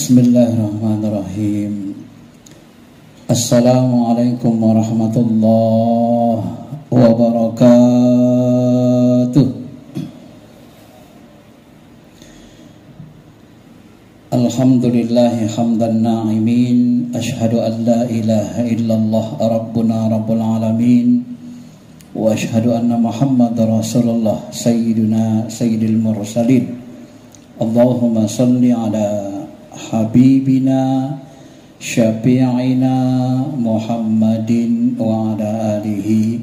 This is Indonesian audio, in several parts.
Bismillahirrahmanirrahim. Assalamualaikum warahmatullahi wabarakatuh. Alhamdulillahi hamdan na'imin. Ashhadu an la ilaha illallah rabbuna rabbul alamin. Wa ashhadu anna Muhammadar Rasulullah sayyiduna sayyidil mursalin. Allahumma salli ala habibina syafi'ina Muhammadin wa ala alihi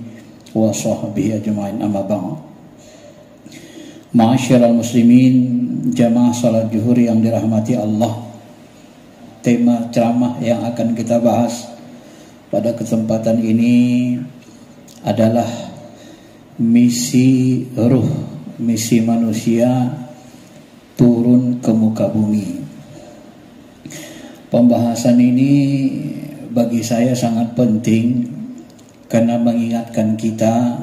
wa sahbihi ajma'in, amma ba'd. Ma'asyiral muslimin, jamaah salat zuhur yang dirahmati Allah. Tema ceramah yang akan kita bahas pada kesempatan ini adalah misi ruh, misi manusia turun ke muka bumi. Pembahasan ini bagi saya sangat penting karena mengingatkan kita,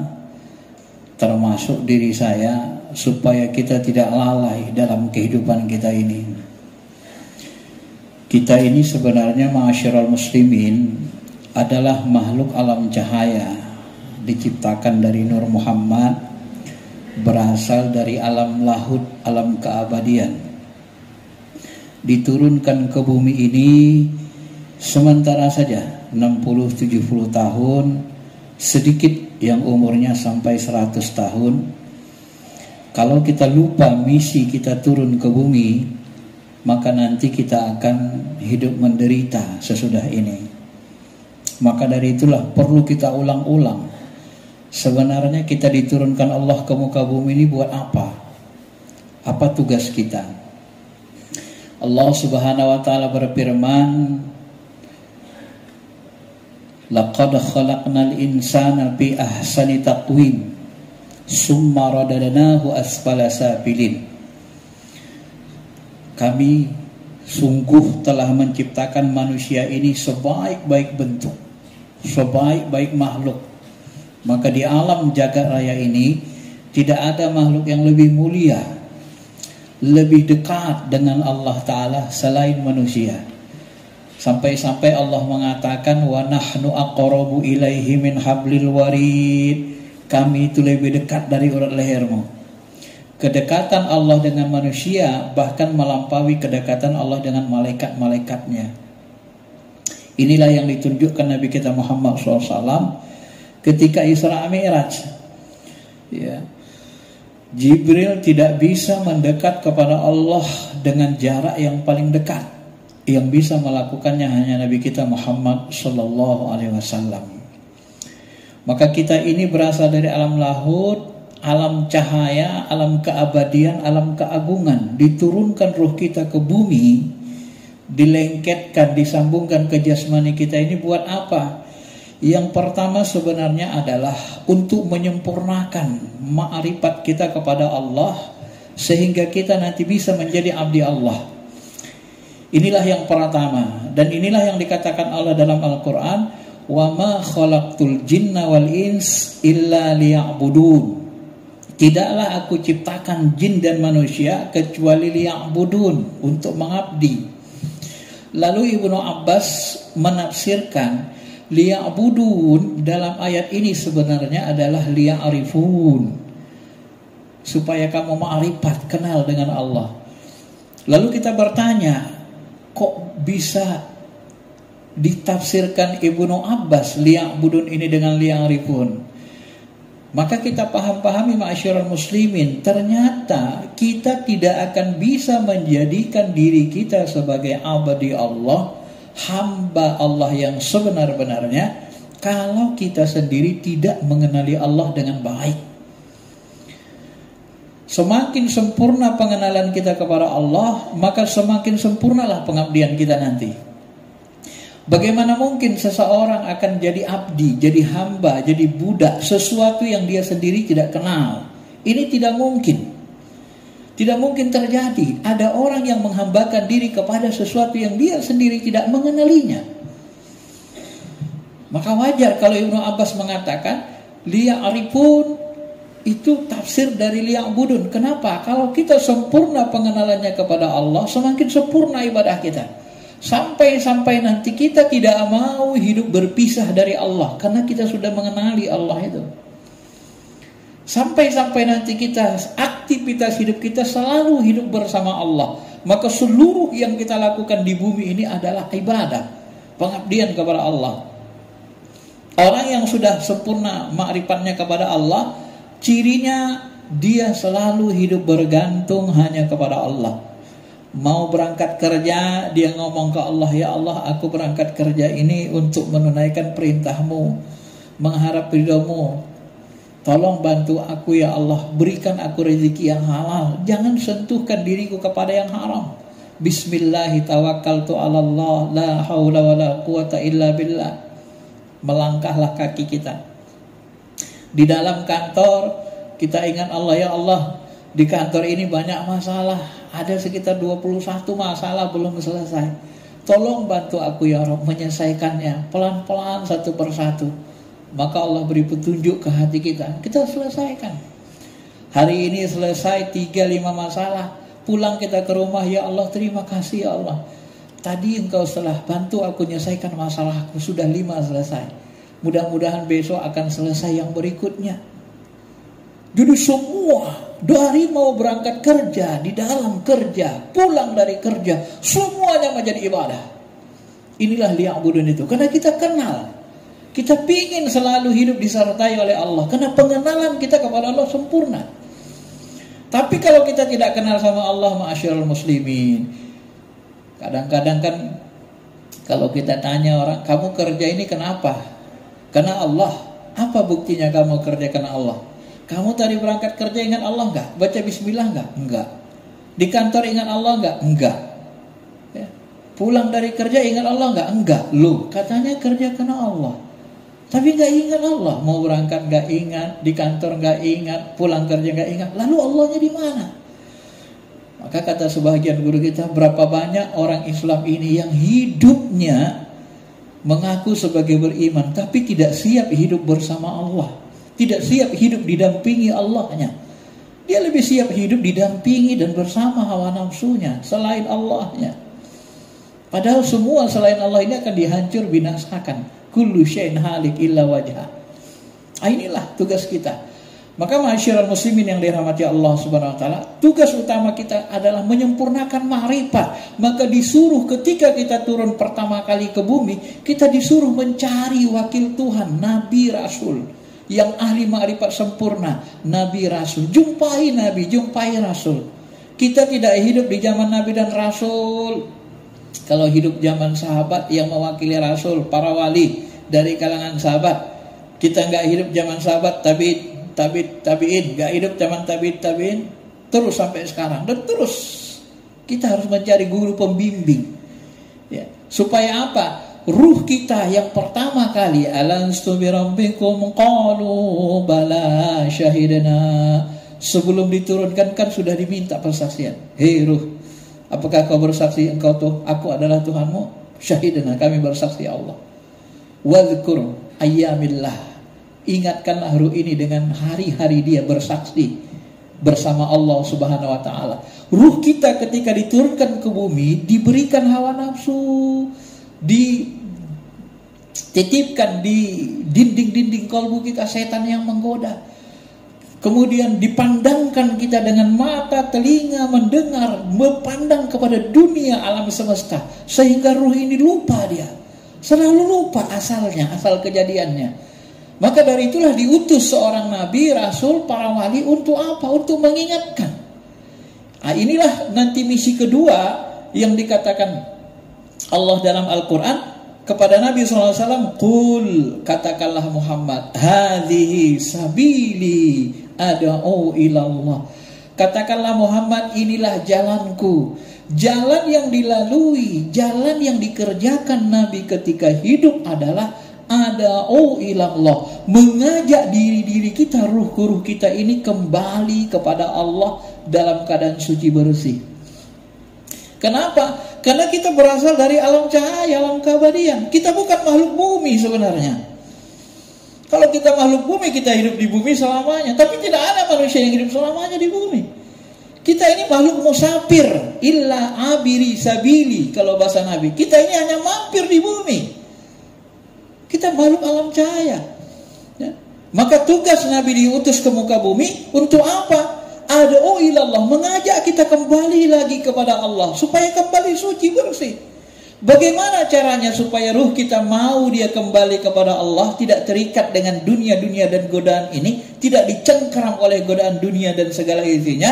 termasuk diri saya, supaya kita tidak lalai dalam kehidupan kita ini. Kita ini sebenarnya ma'asyiral muslimin adalah makhluk alam cahaya, diciptakan dari Nur Muhammad, berasal dari alam lahud, alam keabadian, diturunkan ke bumi ini sementara saja 60-70 tahun, sedikit yang umurnya sampai 100 tahun. Kalau kita lupa misi kita turun ke bumi, maka nanti kita akan hidup menderita sesudah ini. Maka dari itulah perlu kita ulang-ulang, sebenarnya kita diturunkan Allah ke muka bumi ini buat apa? Apa tugas kita? Allah Subhanahu wa taala berfirman, laqad khalaqnal insana fi ahsani taqwim summa radadnahu asfala safilin. Kami sungguh telah menciptakan manusia ini sebaik-baik bentuk, sebaik-baik makhluk. Maka di alam jagat raya ini tidak ada makhluk yang lebih mulia, lebih dekat dengan Allah Ta'ala selain manusia. Sampai-sampai Allah mengatakan, wa nahnu aqrabu ilaihi min hablil warid. Kami itu lebih dekat dari urat lehermu. Kedekatan Allah dengan manusia bahkan melampaui kedekatan Allah dengan malaikat-malaikatnya. Inilah yang ditunjukkan Nabi kita Muhammad SAW ketika Isra Mi'raj. Ya. Jibril tidak bisa mendekat kepada Allah dengan jarak yang paling dekat. Yang bisa melakukannya hanya Nabi kita Muhammad sallallahu alaihi wasallam. Maka kita ini berasal dari alam lahud, alam cahaya, alam keabadian, alam keagungan. Diturunkan ruh kita ke bumi, dilengketkan, disambungkan ke jasmani kita ini buat apa? Yang pertama sebenarnya adalah untuk menyempurnakan ma'rifat kita kepada Allah, sehingga kita nanti bisa menjadi abdi Allah. Inilah yang pertama, dan inilah yang dikatakan Allah dalam Al-Quran, wa ma khalaqtul jinna wal ins illa liya'budun. Tidaklah aku ciptakan jin dan manusia kecuali liya'budun, untuk mengabdi. Lalu Ibnu Abbas menafsirkan liya'budun dalam ayat ini sebenarnya adalah liya'rifun, supaya kamu ma'rifat, kenal dengan Allah. Lalu kita bertanya, kok bisa ditafsirkan Ibnu Abbas liya'budun ini dengan liya'rifun? Maka kita pahami ma'asyiral muslimin, ternyata kita tidak akan bisa menjadikan diri kita sebagai abdi Allah, hamba Allah yang sebenar-benarnya, kalau kita sendiri tidak mengenali Allah dengan baik. Semakin sempurna pengenalan kita kepada Allah, maka semakin sempurnalah pengabdian kita nanti. Bagaimana mungkin seseorang akan jadi abdi, jadi hamba, jadi budak sesuatu yang dia sendiri tidak kenal? Ini tidak mungkin. Tidak mungkin terjadi. Ada orang yang menghambakan diri kepada sesuatu yang dia sendiri tidak mengenalinya. Maka wajar kalau Ibnu Abbas mengatakan liya'rifun, Itu tafsir dari liya'budun. Kenapa? Kalau kita sempurna pengenalannya kepada Allah, semakin sempurna ibadah kita. Sampai-sampai nanti kita tidak mau hidup berpisah dari Allah, karena kita sudah mengenali Allah itu. Sampai-sampai nanti kita, aktivitas hidup kita selalu hidup bersama Allah. Maka seluruh yang kita lakukan di bumi ini adalah ibadah, pengabdian kepada Allah. Orang yang sudah sempurna ma'rifatnya kepada Allah, cirinya dia selalu hidup bergantung hanya kepada Allah. Mau berangkat kerja, dia ngomong ke Allah, ya Allah, aku berangkat kerja ini untuk menunaikan perintahmu, mengharap ridhomu. Tolong bantu aku ya Allah, berikan aku rezeki yang halal. Jangan sentuhkan diriku kepada yang haram. Bismillahi tawakkaltu ala Allah, la haula wa la quwata illa billah. Melangkahlah kaki kita. Di dalam kantor, kita ingat Allah, ya Allah, di kantor ini banyak masalah. Ada sekitar 21 masalah belum selesai. Tolong bantu aku ya Rabb menyelesaikannya pelan-pelan satu persatu. Maka Allah beri petunjuk ke hati kita, kita selesaikan. Hari ini selesai 3-5 masalah. Pulang kita ke rumah, ya Allah terima kasih ya Allah, tadi engkau telah bantu aku menyelesaikan masalahku, sudah 5 selesai. Mudah-mudahan besok akan selesai yang berikutnya. Jadi semua dari mau berangkat kerja, di dalam kerja, pulang dari kerja, semuanya menjadi ibadah. Inilah liya'budun itu, karena kita kenal. Kita pingin selalu hidup disertai oleh Allah, karena pengenalan kita kepada Allah sempurna. Tapi kalau kita tidak kenal sama Allah, ma'asyiral muslimin, kadang-kadang kan kalau kita tanya orang, kamu kerja ini kenapa? Karena Allah. Apa buktinya kamu kerja karena Allah? Kamu tadi berangkat kerja ingat Allah enggak? Baca bismillah enggak? Enggak. Di kantor ingat Allah enggak? Enggak. Ya. Pulang dari kerja ingat Allah enggak? Enggak. Loh, katanya kerja karena Allah, tapi gak ingat Allah. Mau berangkat gak ingat, di kantor gak ingat, pulang kerja gak ingat. Lalu Allahnya di mana? Maka kata sebagian guru kita, berapa banyak orang Islam ini yang hidupnya mengaku sebagai beriman, tapi tidak siap hidup bersama Allah, tidak siap hidup didampingi Allahnya. Dia lebih siap hidup didampingi dan bersama hawa nafsunya selain Allahnya. Padahal semua selain Allah ini akan dihancur binasakan. Kullu syai'in halik illa wajha. Inilah tugas kita. Maka ma'asyiral muslimin yang dirahmati Allah Subhanahu wa taala, tugas utama kita adalah menyempurnakan ma'rifat. Maka disuruh ketika kita turun pertama kali ke bumi, kita disuruh mencari wakil Tuhan, nabi rasul yang ahli ma'rifat sempurna, nabi rasul. Jumpai nabi, jumpai rasul. Kita tidak hidup di zaman nabi dan rasul. Kalau hidup zaman sahabat yang mewakili rasul, para wali dari kalangan sahabat, kita nggak hidup zaman sahabat, tabi'in, nggak hidup zaman tabi'in, terus sampai sekarang, dan terus kita harus mencari guru pembimbing, ya, supaya apa? Ruh kita yang pertama kali, alastu birabbikum qalu bala syahidana, sebelum diturunkan kan sudah diminta persaksian. Hei ruh, apakah kau bersaksi engkau tuh aku adalah Tuhanmu? Syahidana, kami bersaksi Allah. Wadhkur ayyamillah, ingatkanlah ruh ini dengan hari-hari dia bersaksi bersama Allah Subhanahu wa taala. Ruh kita ketika diturunkan ke bumi diberikan hawa nafsu, dititipkan di dinding-dinding kalbu kita setan yang menggoda. Kemudian dipandangkan kita dengan mata, telinga, mendengar, memandang kepada dunia alam semesta. Sehingga ruh ini lupa dia. Selalu lupa asalnya, asal kejadiannya. Maka dari itulah diutus seorang nabi, rasul, para wali untuk apa? Untuk mengingatkan. Nah, inilah nanti misi kedua yang dikatakan Allah dalam Al-Quran kepada Nabi SAW. Qul, katakanlah Muhammad, hadhihi sabili ad'u ilallah. Katakanlah Muhammad, inilah jalanku. Jalan yang dilalui, jalan yang dikerjakan Nabi ketika hidup adalah ad'u ilallah, mengajak diri-diri kita, ruh-ruh kita ini kembali kepada Allah dalam keadaan suci bersih. Kenapa? Karena kita berasal dari alam cahaya, alam keabadian. Kita bukan makhluk bumi sebenarnya. Kalau kita makhluk bumi, kita hidup di bumi selamanya. Tapi tidak ada manusia yang hidup selamanya di bumi. Kita ini makhluk musafir, illa abiri sabili kalau bahasa Nabi. Kita ini hanya mampir di bumi. Kita makhluk alam cahaya. Ya. Maka tugas Nabi diutus ke muka bumi untuk apa? Ad'u ilallah, mengajak kita kembali lagi kepada Allah supaya kembali suci bersih. Bagaimana caranya supaya ruh kita mau dia kembali kepada Allah, tidak terikat dengan dunia-dunia dan godaan ini, tidak dicengkeram oleh godaan dunia dan segala isinya?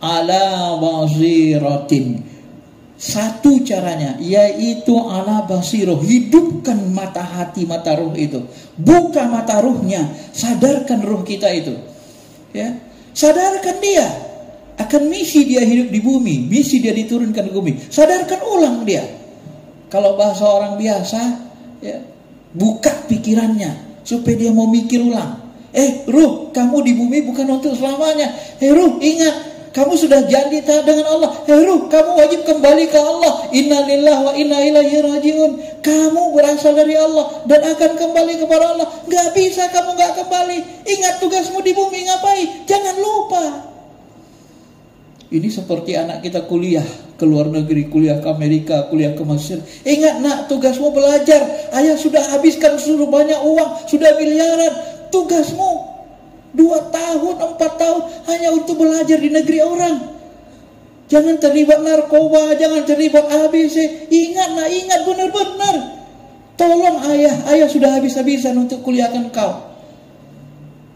Ala basiratin. Satu caranya yaitu ala basiroh, hidupkan mata hati, mata ruh itu. Buka mata ruhnya, sadarkan ruh kita itu. Ya, sadarkan dia akan misi dia hidup di bumi, misi dia diturunkan ke bumi. Sadarkan ulang dia. Kalau bahasa orang biasa, ya, buka pikirannya supaya dia mau mikir ulang. Ruh, kamu di bumi bukan untuk selamanya. Ruh, ingat, kamu sudah janji dengan Allah. Ruh, kamu wajib kembali ke Allah. Inna lillahi wa inna ilaihi rajiun. Kamu berasal dari Allah dan akan kembali kepada Allah. Gak bisa kamu gak kembali. Ingat tugasmu di bumi ngapain? Jangan lupa. Ini seperti anak kita kuliah ke luar negeri, kuliah ke Amerika, kuliah ke Mesir. Ingat nak, tugasmu belajar. Ayah sudah habiskan seluruh banyak uang, sudah miliaran. Tugasmu 2 tahun, 4 tahun hanya untuk belajar di negeri orang. Jangan terlibat narkoba, jangan terlibat ABC. Ingat nak, ingat benar-benar. Tolong ayah sudah habis-habisan untuk kuliahkan kau.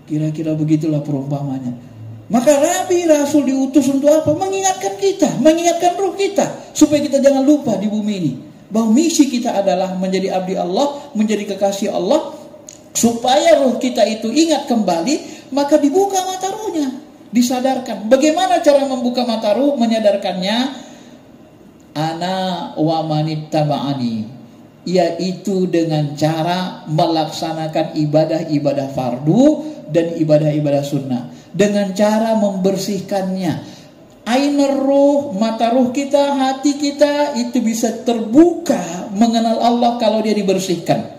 Kira-kira begitulah perumpamannya. Maka Nabi Rasul diutus untuk apa? Mengingatkan kita, mengingatkan ruh kita, supaya kita jangan lupa di bumi ini bahwa misi kita adalah menjadi abdi Allah, menjadi kekasih Allah. Supaya ruh kita itu ingat kembali, maka dibuka mata ruhnya, disadarkan. Bagaimana cara membuka mata ruh, menyadarkannya? Ana wa manittaba'ani, yaitu dengan cara melaksanakan ibadah-ibadah fardu dan ibadah-ibadah sunnah, dengan cara membersihkannya. Ainar ruh, mata ruh kita, hati kita itu bisa terbuka mengenal Allah kalau dia dibersihkan.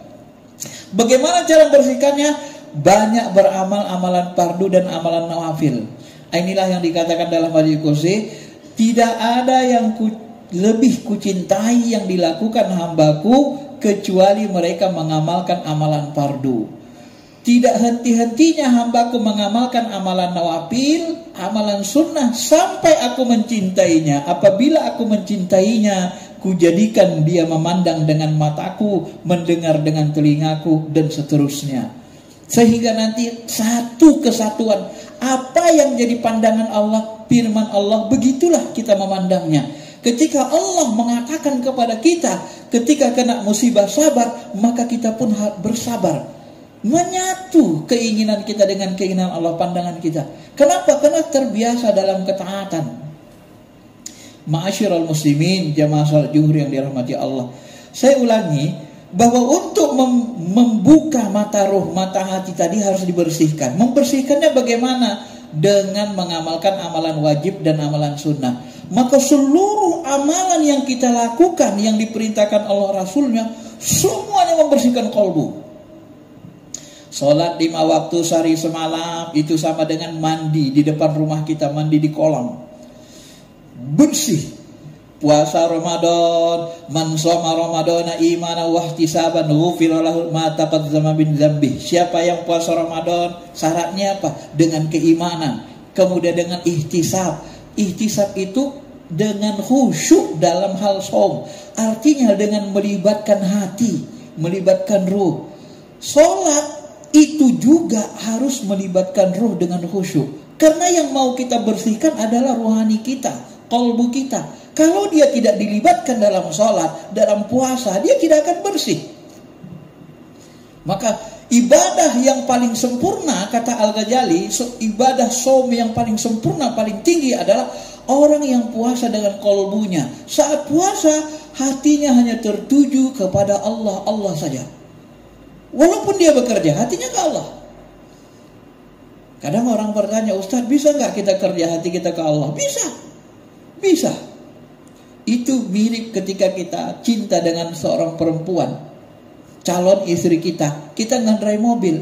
Bagaimana cara membersihkannya? Banyak beramal amalan fardu dan amalan nawafil. Inilah yang dikatakan dalam hadis qudsi, tidak ada yang lebih kucintai yang dilakukan hambaku kecuali mereka mengamalkan amalan fardu. Tidak henti-hentinya hambaku mengamalkan amalan nawafil, amalan sunnah, sampai aku mencintainya. Apabila aku mencintainya, kujadikan dia memandang dengan mataku, mendengar dengan telingaku, dan seterusnya. Sehingga nanti satu kesatuan. Apa yang jadi pandangan Allah, firman Allah, begitulah kita memandangnya. Ketika Allah mengatakan kepada kita, ketika kena musibah sabar, maka kita pun bersabar. Menyatu keinginan kita dengan keinginan Allah, pandangan kita. Kenapa? Karena terbiasa dalam ketaatan. Ma'asyiral muslimin, jamaah salat zuhur yang dirahmati Allah. Saya ulangi bahwa untuk membuka mata ruh, mata hati tadi harus dibersihkan. Membersihkannya bagaimana? Dengan mengamalkan amalan wajib dan amalan sunnah. Maka seluruh amalan yang kita lakukan, yang diperintahkan Allah Rasulnya, semuanya membersihkan kalbu. Sholat 5 waktu sehari semalam itu sama dengan mandi di depan rumah kita, mandi di kolam. Bersih. Puasa Ramadan, man shoma Ramadana imanan wa ihtisaban ghufira lahu ma taqaddama min dzambi. Siapa yang puasa Ramadan, syaratnya apa? Dengan keimanan, kemudian dengan ihtisab. Ihtisab itu dengan khusyuk dalam hal shaum. Artinya dengan melibatkan hati, melibatkan ruh. Salat itu juga harus melibatkan ruh dengan khusyuk. Karena yang mau kita bersihkan adalah rohani kita, kalbu kita. Kalau dia tidak dilibatkan dalam sholat, dalam puasa, dia tidak akan bersih. Maka ibadah yang paling sempurna, kata Al-Ghazali, ibadah shaum yang paling sempurna, paling tinggi adalah orang yang puasa dengan kalbunya. Saat puasa, hatinya hanya tertuju kepada Allah, Allah saja. Walaupun dia bekerja, hatinya ke Allah. Kadang orang bertanya, Ustaz, bisa nggak kita kerja hati kita ke Allah? Bisa. Bisa. Itu mirip ketika kita cinta dengan seorang perempuan, calon istri kita. Kita ngendrai mobil.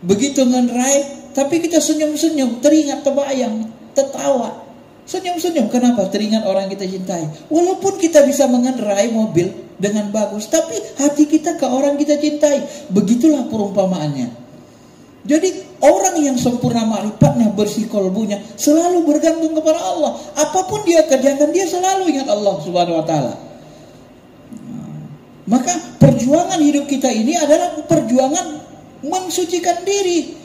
Begitu ngerai, tapi kita senyum-senyum, teringat, terbayang, tertawa. Senyum-senyum, kenapa? Teringat orang kita cintai. Walaupun kita bisa mengendarai mobil dengan bagus, tapi hati kita ke orang kita cintai. Begitulah perumpamaannya. Jadi orang yang sempurna ma'rifatnya, bersih kolbunya, selalu bergantung kepada Allah. Apapun dia kerjakan, dia selalu ingat Allah Subhanahu wa ta'ala. Maka perjuangan hidup kita ini adalah perjuangan mensucikan diri.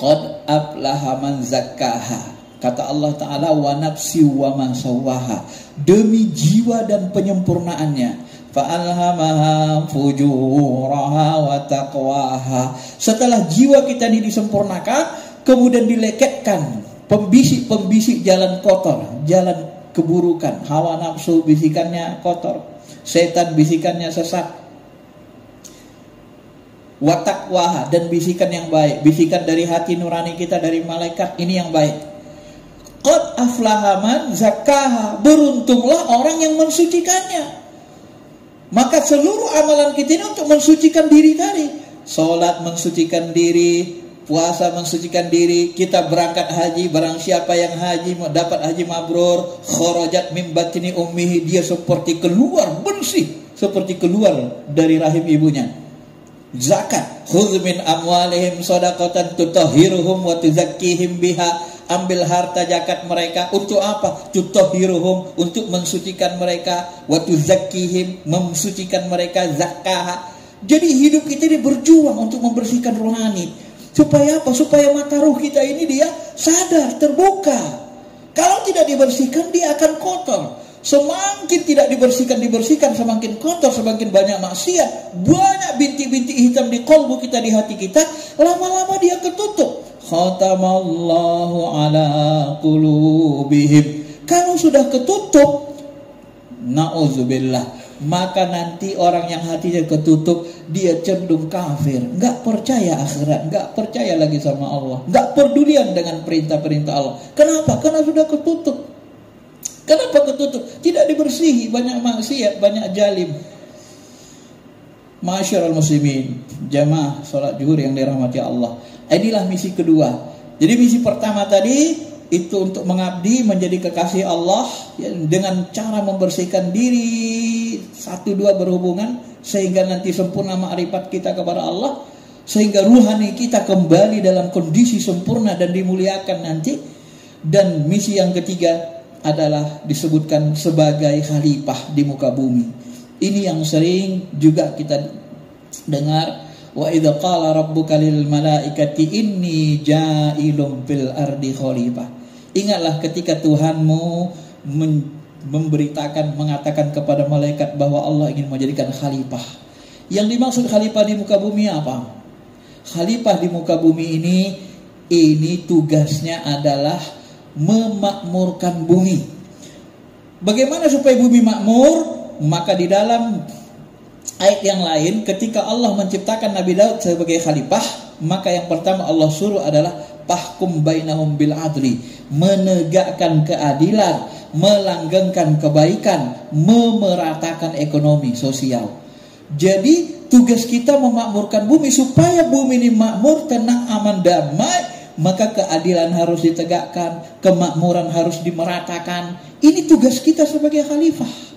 Qad aflaha man zakkaha. Kata Allah Ta'ala, wa nafsi wa ma sawwaha, demi jiwa dan penyempurnaannya. Fa'alhamaha fujuraha wa taqwaha. Setelah jiwa kita ini disempurnakan, kemudian dileketkan pembisik-pembisik jalan kotor, jalan keburukan. Hawa nafsu bisikannya kotor, setan bisikannya sesat. Wa taqwaha, dan bisikan yang baik, bisikan dari hati nurani kita, dari malaikat, ini yang baik. Qad aflaha man zakkaha, beruntunglah orang yang mensucikannya. Maka seluruh amalan kita ini untuk mensucikan diri tadi. Salat mensucikan diri, puasa mensucikan diri, kita berangkat haji, barang siapa yang haji dapat haji mabrur, kharajat min batni ummihi, dia seperti keluar bersih, seperti keluar dari rahim ibunya. Zakat, khudz min amwalihim shadaqatan tutahhiruhum wa tuzakkihim biha. Ambil harta zakat mereka untuk apa? Tutahhiruhum, untuk mensucikan mereka, wa tuzakkihim, mensucikan mereka, zakah. Jadi hidup kita ini berjuang untuk membersihkan rohani. Supaya apa? Supaya mata ruh kita ini dia sadar, terbuka. Kalau tidak dibersihkan, dia akan kotor. Semakin tidak dibersihkan, semakin kotor, semakin banyak maksiat, banyak bintik-bintik hitam di kolbu kita, di hati kita, lama-lama dia ketutup. Khatamallahu ala qulubihim. Kalau sudah ketutup, na'udzubillah, maka nanti orang yang hatinya ketutup, dia cenderung kafir, nggak percaya akhirat, nggak percaya lagi sama Allah, nggak pedulian dengan perintah-perintah Allah. Kenapa? Karena sudah ketutup. Kenapa ketutup? Tidak dibersihi, banyak maksiat, banyak jalim. Masyarul muslimin, jamaah salat zuhur yang dirahmati Allah. Inilah misi kedua. Jadi misi pertama tadi itu untuk mengabdi, menjadi kekasih Allah, ya, dengan cara membersihkan diri, 1-2 berhubungan, sehingga nanti sempurna ma'rifat kita kepada Allah, sehingga ruhani kita kembali dalam kondisi sempurna dan dimuliakan nanti. Dan misi yang ketiga adalah disebutkan sebagai khalifah di muka bumi. Ini yang sering juga kita dengar. Wa idza qala rabbuka lil malaikati inni ja'ilun fil ardi khalifah. Ingatlah ketika Tuhanmu mengatakan kepada malaikat bahwa Allah ingin menjadikan khalifah. Yang dimaksud khalifah di muka bumi apa? Khalifah di muka bumi ini tugasnya adalah memakmurkan bumi. Bagaimana supaya bumi makmur? Maka di dalam ayat yang lain, ketika Allah menciptakan Nabi Daud sebagai khalifah, maka yang pertama Allah suruh adalah fahkum bainahum bil adli, menegakkan keadilan, melanggengkan kebaikan, memeratakan ekonomi sosial. Jadi tugas kita memakmurkan bumi supaya bumi ini makmur, tenang, aman, damai. Maka keadilan harus ditegakkan, kemakmuran harus dimeratakan. Ini tugas kita sebagai khalifah.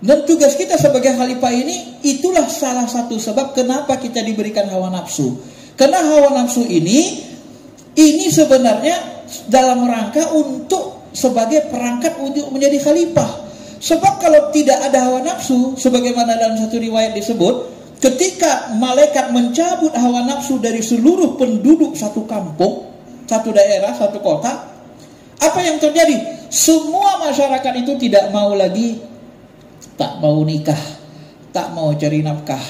Dan tugas kita sebagai khalifah ini, itulah salah satu sebab kenapa kita diberikan hawa nafsu. Karena hawa nafsu ini sebenarnya dalam rangka untuk sebagai perangkat untuk menjadi khalifah. Sebab kalau tidak ada hawa nafsu, sebagaimana dalam satu riwayat disebut, ketika malaikat mencabut hawa nafsu dari seluruh penduduk satu kampung, satu daerah, satu kota, apa yang terjadi? Semua masyarakat itu tidak mau lagi, tak mau nikah, tak mau cari nafkah,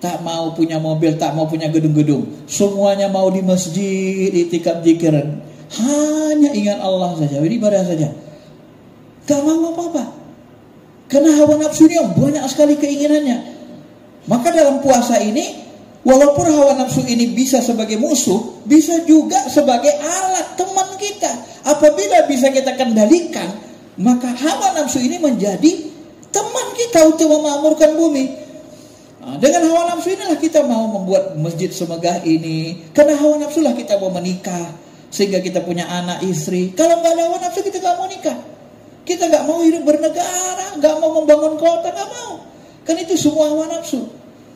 tak mau punya mobil, tak mau punya gedung-gedung. Semuanya mau di masjid, itikaf zikiran. Hanya ingat Allah saja, ibadah saja. Gak mau apa-apa. Karena hawa nafsu ini banyak sekali keinginannya. Maka dalam puasa ini, walaupun hawa nafsu ini bisa sebagai musuh, bisa juga sebagai alat teman kita. Apabila bisa kita kendalikan, maka hawa nafsu ini menjadi teman kita untuk memakmurkan bumi. Dengan hawa nafsu inilah kita mau membuat masjid semegah ini. Karena hawa nafsu lah kita mau menikah, sehingga kita punya anak istri. Kalau nggak ada hawa nafsu kita nggak mau nikah. Kita nggak mau hidup bernegara, nggak mau membangun kota, nggak mau. Kan itu semua hawa nafsu.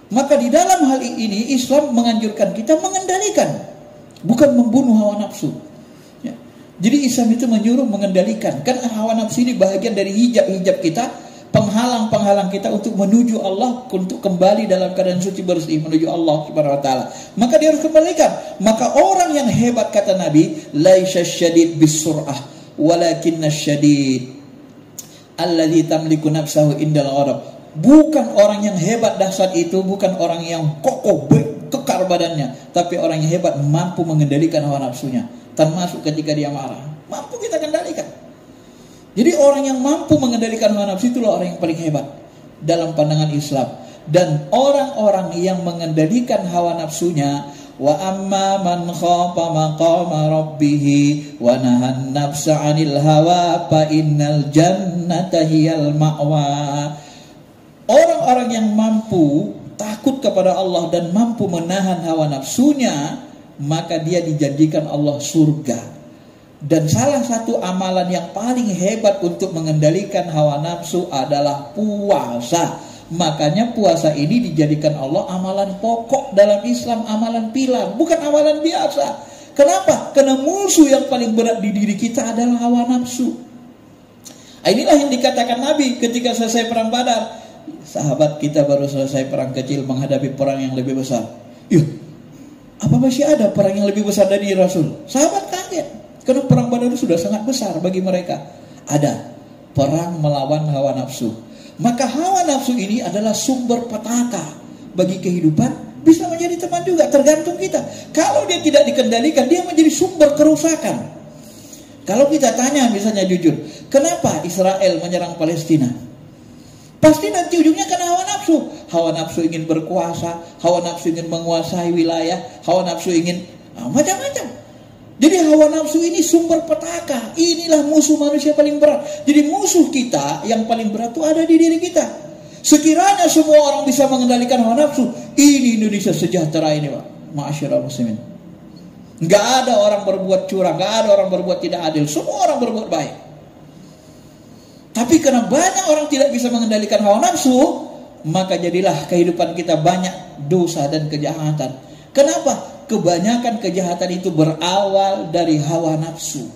Maka di dalam hal ini Islam menganjurkan kita mengendalikan, bukan membunuh hawa nafsu. Ya. Jadi Islam itu menyuruh mengendalikan. Kan hawa nafsu ini bahagian dari hijab kita, penghalang-penghalang kita untuk menuju Allah, untuk kembali dalam keadaan suci bersih menuju Allah Subhanahu wa taala. Maka dia harus kembalikan. Maka orang yang hebat, kata Nabi, laisa syadid bisur'ah walakinna syadid alladzi tamliku nafsahu indal ghadab. Bukan orang yang hebat dahsyat itu, bukan orang yang kokoh kekar badannya, tapi orang yang hebat mampu mengendalikan hawa nafsunya, termasuk ketika dia marah. Mampu kita kendalikan. Jadi orang yang mampu mengendalikan hawa nafsu itulah orang yang paling hebat dalam pandangan Islam. Dan orang-orang yang mengendalikan hawa nafsunya, wa amma man khafa maqama rabbih wa nahan nafsa 'anil hawa fa innal jannata hiyal ma'wa. Orang-orang yang mampu takut kepada Allah dan mampu menahan hawa nafsunya, maka dia dijanjikan Allah surga. Dan salah satu amalan yang paling hebat untuk mengendalikan hawa nafsu adalah puasa. Makanya puasa ini dijadikan Allah amalan pokok dalam Islam, amalan pilar, bukan amalan biasa. Kenapa? Karena musuh yang paling berat di diri kita adalah hawa nafsu. Inilah yang dikatakan Nabi ketika selesai perang Badar. Sahabat kita baru selesai perang kecil menghadapi perang yang lebih besar. Apa masih ada perang yang lebih besar dari Rasul? Sahabat kaget. Karena perang Badar itu sudah sangat besar bagi mereka. Ada perang melawan hawa nafsu. Maka hawa nafsu ini adalah sumber petaka bagi kehidupan, bisa menjadi teman juga, tergantung kita. Kalau dia tidak dikendalikan, dia menjadi sumber kerusakan. Kalau kita tanya misalnya jujur, kenapa Israel menyerang Palestina? Pasti nanti ujungnya karena hawa nafsu. Hawa nafsu ingin berkuasa, hawa nafsu ingin menguasai wilayah, hawa nafsu ingin macam-macam. Jadi hawa nafsu ini sumber petaka. Inilah musuh manusia paling berat. Jadi musuh kita yang paling berat itu ada di diri kita. Sekiranya semua orang bisa mengendalikan hawa nafsu, ini Indonesia sejahtera ini, Pak. Ma'asyiral muslimin. Enggak ada orang berbuat curang, enggak ada orang berbuat tidak adil. Semua orang berbuat baik. Tapi karena banyak orang tidak bisa mengendalikan hawa nafsu, maka jadilah kehidupan kita banyak dosa dan kejahatan. Kenapa? Kebanyakan kejahatan itu berawal dari hawa nafsu.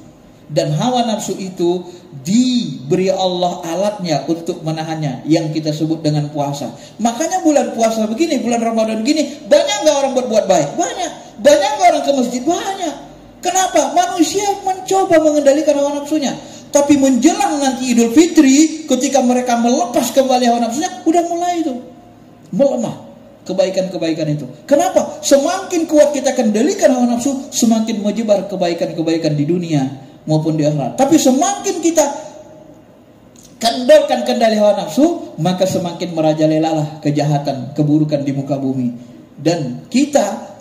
Dan hawa nafsu itu diberi Allah alatnya untuk menahannya, yang kita sebut dengan puasa. Makanya bulan puasa begini, bulan Ramadan begini, banyak gak orang berbuat baik? Banyak. Banyak gak orang ke masjid? Banyak. Kenapa? Manusia mencoba mengendalikan hawa nafsunya. Tapi menjelang nanti Idul Fitri, ketika mereka melepas kembali hawa nafsunya, udah mulai itu melemah kebaikan-kebaikan itu. Kenapa? Semakin kuat kita kendalikan hawa nafsu, semakin menyebar kebaikan-kebaikan di dunia maupun di akhirat. Tapi semakin kita kendalkan kendali hawa nafsu, maka semakin merajalelalah kejahatan, keburukan di muka bumi. Dan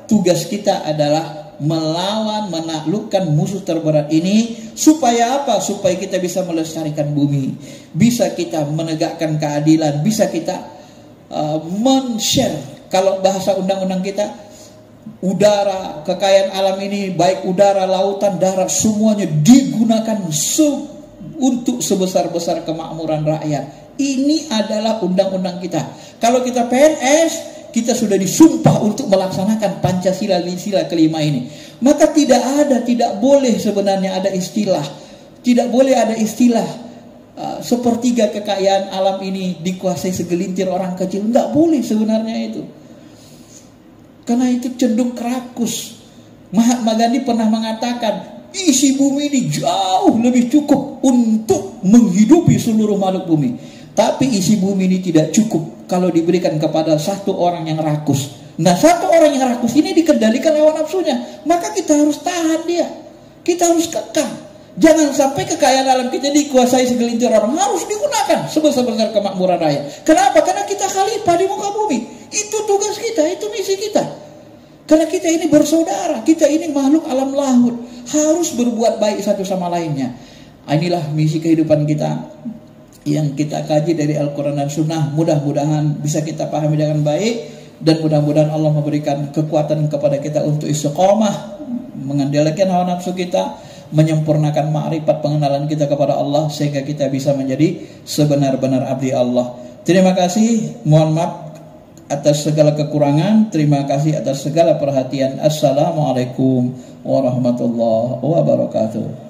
tugas kita adalah melawan, menaklukkan musuh terberat ini. Supaya apa? Supaya kita bisa melestarikan bumi, bisa kita menegakkan keadilan, bisa kita men-share. Kalau bahasa undang-undang kita, udara, kekayaan alam ini, baik udara, lautan, darat, semuanya digunakan untuk sebesar-besar kemakmuran rakyat. Ini adalah undang-undang kita. Kalau kita PNS, kita sudah disumpah untuk melaksanakan Pancasila sila kelima ini. Maka tidak boleh sebenarnya ada istilah, tidak boleh ada istilah sepertiga kekayaan alam ini dikuasai segelintir orang kecil. Enggak boleh sebenarnya itu. Karena itu cenderung kerakus. Mahatma Gandhi pernah mengatakan, isi bumi ini jauh lebih cukup untuk menghidupi seluruh makhluk bumi. Tapi isi bumi ini tidak cukup kalau diberikan kepada satu orang yang rakus. Nah, satu orang yang rakus ini dikendalikan hawa nafsunya. Maka kita harus tahan dia. Kita harus kekang. Jangan sampai kekayaan alam kita dikuasai segelintir orang. Harus digunakan sebesar-besar kemakmuran rakyat. Kenapa? Karena kita khalifah di muka bumi. Itu tugas kita, itu misi kita. Karena kita ini bersaudara, kita ini makhluk alam lahut. Harus berbuat baik satu sama lainnya. Inilah misi kehidupan kita yang kita kaji dari Al-Quran dan Sunnah mudah-mudahan bisa kita pahami dengan baik, dan mudah-mudahan Allah memberikan kekuatan kepada kita untuk istiqomah mengendalikan hawa nafsu kita, menyempurnakan ma'rifat pengenalan kita kepada Allah, sehingga kita bisa menjadi sebenar-benar abdi Allah. Terima kasih, mohon maaf atas segala kekurangan, terima kasih atas segala perhatian. Assalamualaikum warahmatullahi wabarakatuh.